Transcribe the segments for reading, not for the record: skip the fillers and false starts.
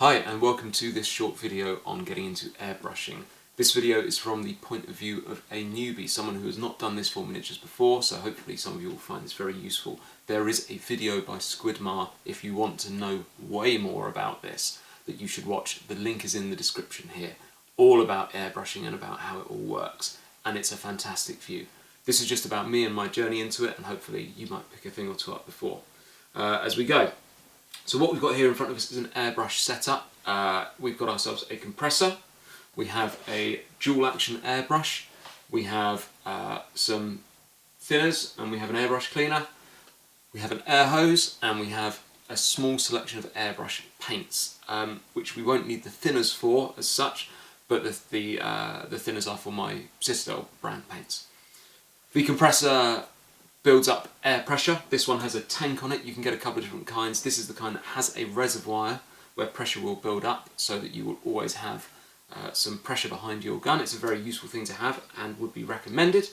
Hi and welcome to this short video on getting into airbrushing. This video is from the point of view of a newbie, someone who has not done this for miniatures before, so hopefully some of you will find this very useful. There is a video by Squidmar if you want to know way more about this that you should watch. The link is in the description here, all about airbrushing and about how it all works, and it's a fantastic view. This is just about me and my journey into it, and hopefully you might pick a thing or two up before as we go. So what we've got here in front of us is an airbrush setup. We've got ourselves a compressor, we have a dual action airbrush, we have some thinners, and we have an airbrush cleaner, we have an air hose, and we have a small selection of airbrush paints, which we won't need the thinners for as such, but the thinners are for my Citadel brand paints. The compressor builds up air pressure. This one has a tank on it. You can get a couple of different kinds. This is the kind that has a reservoir where pressure will build up so that you will always have some pressure behind your gun. It's a very useful thing to have and would be recommended.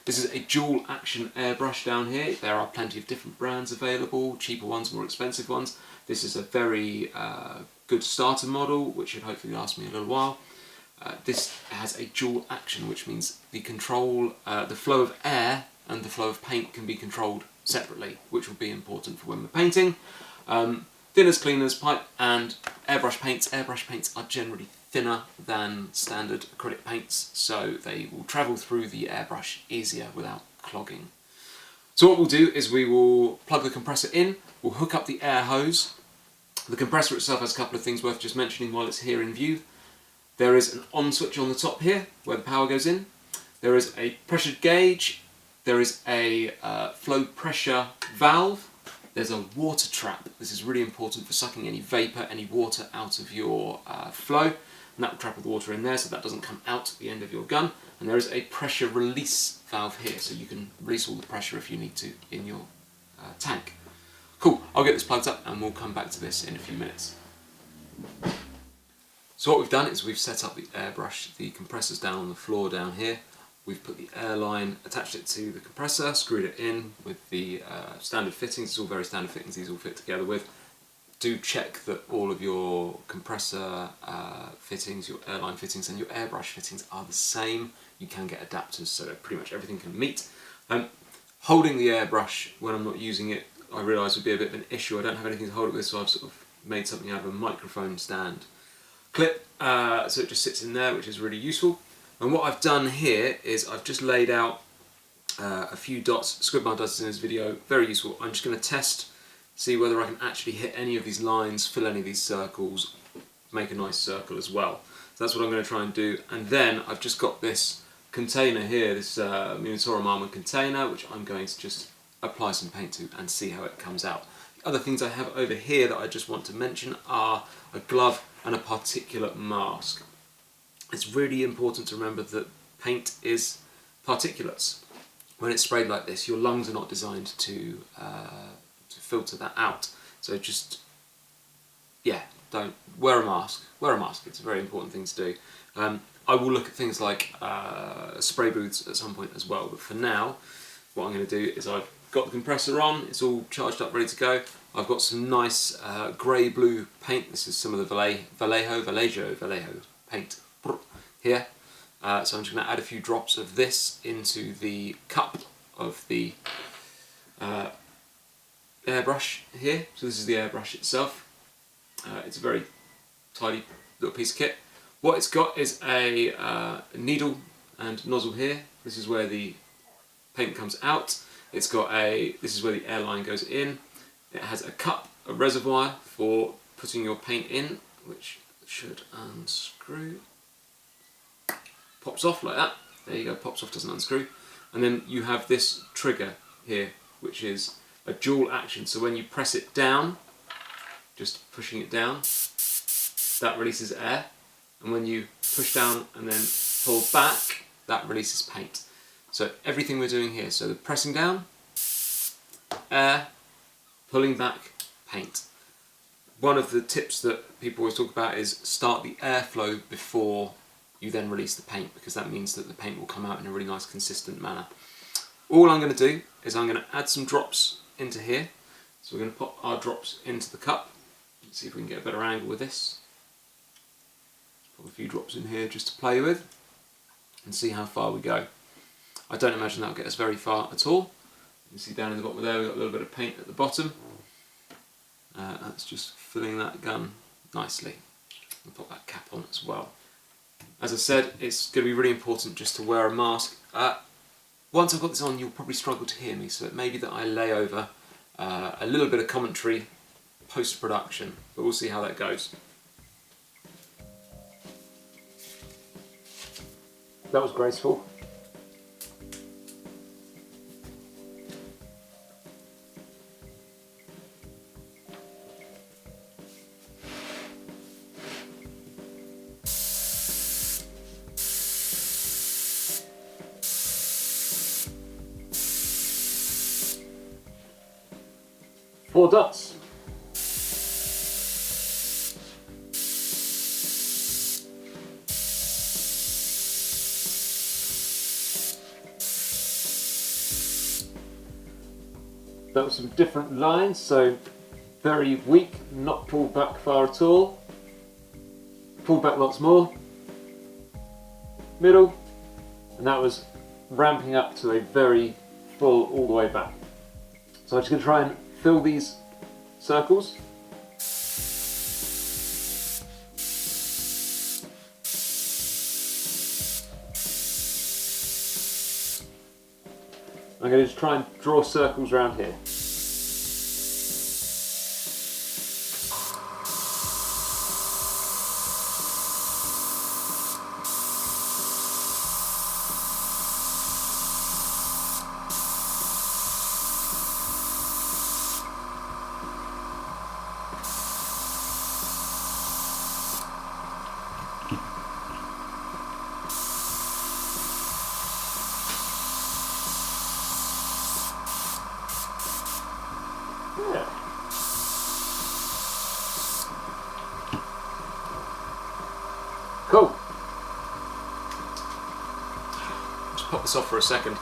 This is a dual action airbrush down here. There are plenty of different brands available, cheaper ones, more expensive ones. This is a very good starter model which should hopefully last me a little while. This has a dual action, which means the flow of air and the flow of paint can be controlled separately, which will be important for when we're painting. Thinners, cleaners, pipe and airbrush paints. Airbrush paints are generally thinner than standard acrylic paints, so they will travel through the airbrush easier without clogging. So what we'll do is we will plug the compressor in, we'll hook up the air hose. The compressor itself has a couple of things worth just mentioning while it's here in view. There is an on switch on the top here where the power goes in. There is a pressure gauge. There is a flow pressure valve. There's a water trap. This is really important for sucking any vapour, any water out of your flow, and that will trap all the water in there so that doesn't come out at the end of your gun. And there is a pressure release valve here, so you can release all the pressure if you need to in your tank. Cool, I'll get this plugged up and we'll come back to this in a few minutes. So what we've done is we've set up the airbrush. The compressor's down on the floor down here. We've put the air line, attached it to the compressor, screwed it in with the standard fittings. It's all very standard fittings, these all fit together with. Do check that all of your compressor fittings, your airline fittings and your airbrush fittings are the same. You can get adapters so that pretty much everything can meet. Holding the airbrush when I'm not using it, I realise would be a bit of an issue. I don't have anything to hold it with, so I've sort of made something out of a microphone stand clip, so it just sits in there, which is really useful. And what I've done here is I've just laid out a few dots. Squidmar does this in his video, very useful. I'm just going to test, see whether I can actually hit any of these lines, fill any of these circles, make a nice circle as well. So that's what I'm going to try and do. And then I've just got this container here, this Minotaur Armour container, which I'm going to just apply some paint to and see how it comes out. The other things I have over here that I just want to mention are a glove and a particulate mask. It's really important to remember that paint is particulates. When it's sprayed like this, your lungs are not designed to filter that out. So just, yeah, don't wear a mask. Wear a mask. It's a very important thing to do. I will look at things like spray booths at some point as well. But for now, what I'm going to do is I've got the compressor on. It's all charged up, ready to go. I've got some nice grey-blue paint. This is some of the Vallejo paint here. So I'm just going to add a few drops of this into the cup of the airbrush here. So this is the airbrush itself. It's a very tidy little piece of kit. What it's got is a needle and nozzle here. This is where the paint comes out. It's got this is where the air line goes in. It has a cup, a reservoir for putting your paint in, which should unscrew. Pops off like that. There you go, pops off, doesn't unscrew. And then you have this trigger here, which is a dual action. So when you press it down, just pushing it down, that releases air. And when you push down and then pull back, that releases paint. So everything we're doing here, so the pressing down, air, pulling back, paint. One of the tips that people always talk about is start the airflow before you then release the paint, because that means that the paint will come out in a really nice consistent manner. All I'm going to do is I'm going to add some drops into here. So we're going to pop our drops into the cup. Let's see if we can get a better angle with this. Put a few drops in here just to play with and see how far we go. I don't imagine that'll get us very far at all. You can see down in the bottom there we've got a little bit of paint at the bottom. That's just filling that gun nicely. I'll put that cap on as well. As I said, it's going to be really important just to wear a mask. Once I've got this on, you'll probably struggle to hear me, so it may be that I lay over a little bit of commentary post-production, but we'll see how that goes. That was graceful. Four dots. That was some different lines, so very weak, not pulled back far at all. Pulled back lots more. Middle, and that was ramping up to a very full all the way back. So I'm just going to try and fill these circles. I'm going to just try and draw circles around here. Yeah. Cool. Just pop this off for a second.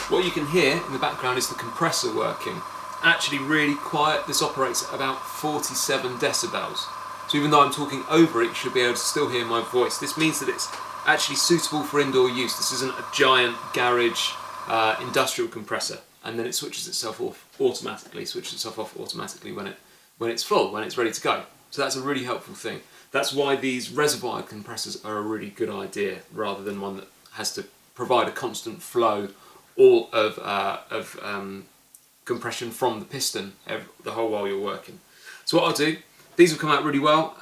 What you can hear in the background is the compressor working. Actually really quiet. This operates at about 47 decibels. So even though I'm talking over it, you should be able to still hear my voice. This means that it's actually suitable for indoor use. This isn't a giant garage industrial compressor, and then it switches itself off automatically, when it's full, when it's ready to go. So that's a really helpful thing. That's why these reservoir compressors are a really good idea, rather than one that has to provide a constant flow of compression from the piston the whole while you're working. So what I'll do, these have come out really well.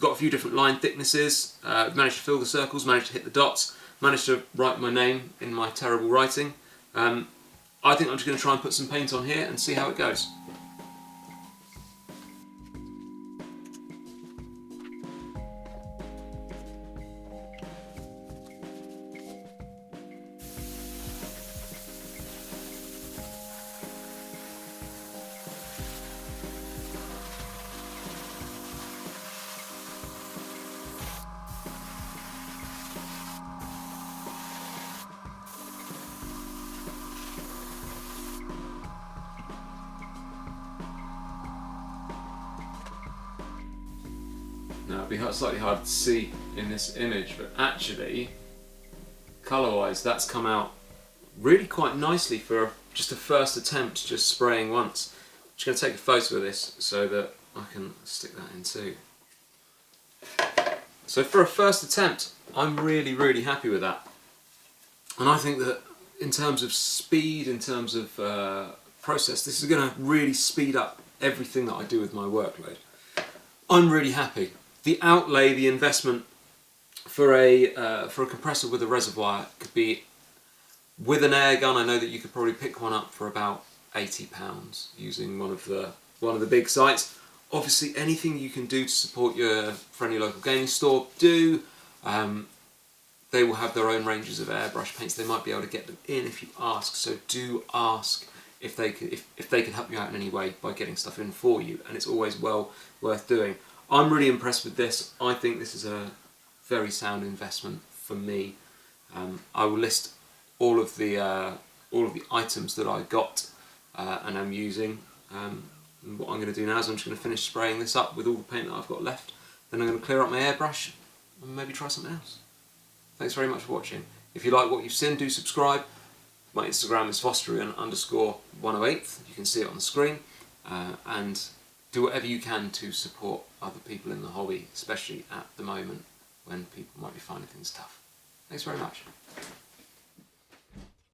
Got a few different line thicknesses, managed to fill the circles, managed to hit the dots, managed to write my name in my terrible writing. I think I'm just going to try and put some paint on here and see how it goes. Now it'll be slightly hard to see in this image, but actually, colour-wise, that's come out really quite nicely for just a first attempt, just spraying once. I'm just going to take a photo of this so that I can stick that in too. So for a first attempt, I'm really happy with that. And I think that in terms of speed, in terms of process, this is going to really speed up everything that I do with my workload. I'm really happy. The outlay, the investment for a compressor with a reservoir could be, with an air gun, I know that you could probably pick one up for about £80 using one of the big sites. Obviously, anything you can do to support your friendly local gaming store, do. They will have their own ranges of airbrush paints. They might be able to get them in if you ask. So do ask if they can help you out in any way by getting stuff in for you, and it's always well worth doing. I'm really impressed with this. I think this is a very sound investment for me. I will list all of the items that I got and I'm using. And what I'm going to do now is I'm just going to finish spraying this up with all the paint that I've got left. Then I'm going to clear up my airbrush, and maybe try something else. Thanks very much for watching. If you like what you've seen, do subscribe. My Instagram is Fosterian_108. You can see it on the screen. And do whatever you can to support other people in the hobby, especially at the moment when people might be finding things tough. Thanks very much.